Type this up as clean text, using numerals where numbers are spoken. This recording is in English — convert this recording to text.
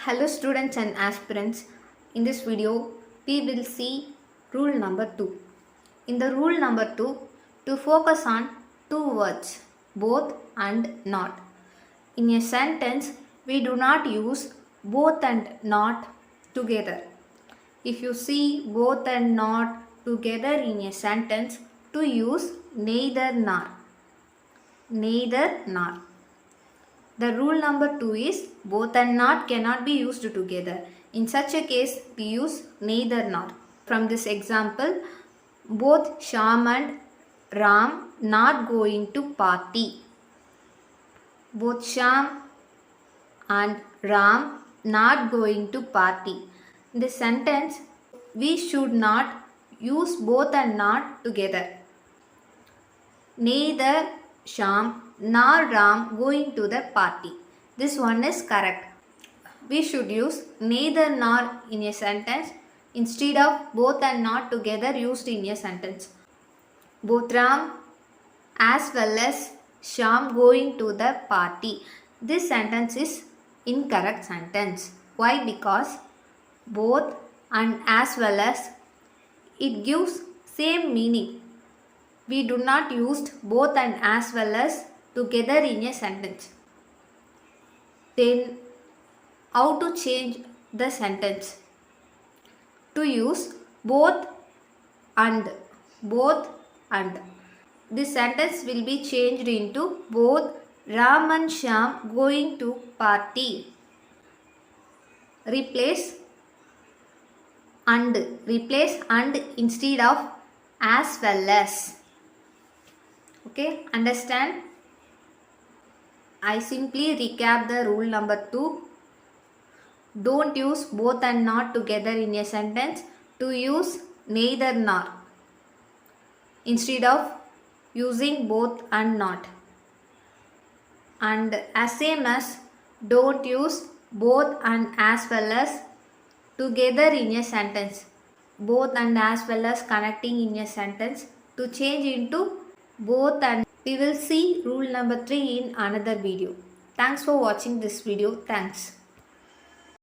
Hello students and aspirants. In this video, we will see rule number 2. In the rule number 2, to focus on two words, both and not. In a sentence, we do not use both and not together. If you see both and not together in a sentence, to use neither nor. Neither nor. The rule number 2 is both and not cannot be used together. In such a case, we use neither nor. From this example, both Shyam and Ram not going to party. Both Shyam and Ram not going to party. In this sentence, we should not use both and not together. Neither Shyam nor Ram going to the party. This one is correct. We should use neither nor in a sentence instead of both and not together used in a sentence. Both Ram as well as Shyam going to the party. This sentence is incorrect sentence. Why? Because both and as well as it gives same meaning. We do not use both and as well as together in a sentence. Then how to change the sentence? To use both and. Both and. This sentence will be changed into both Ram and Shyam going to party. Replace and. Replace and instead of as well as. Okay, understand? I simply recap the rule number 2. Don't use both and not together in a sentence. To use neither nor instead of using both and not. And as same as don't use both and as well as together in a sentence. Both and as well as connecting in a sentence to change into both and. We will see rule number 3 in another video. Thanks for watching this video. Thanks.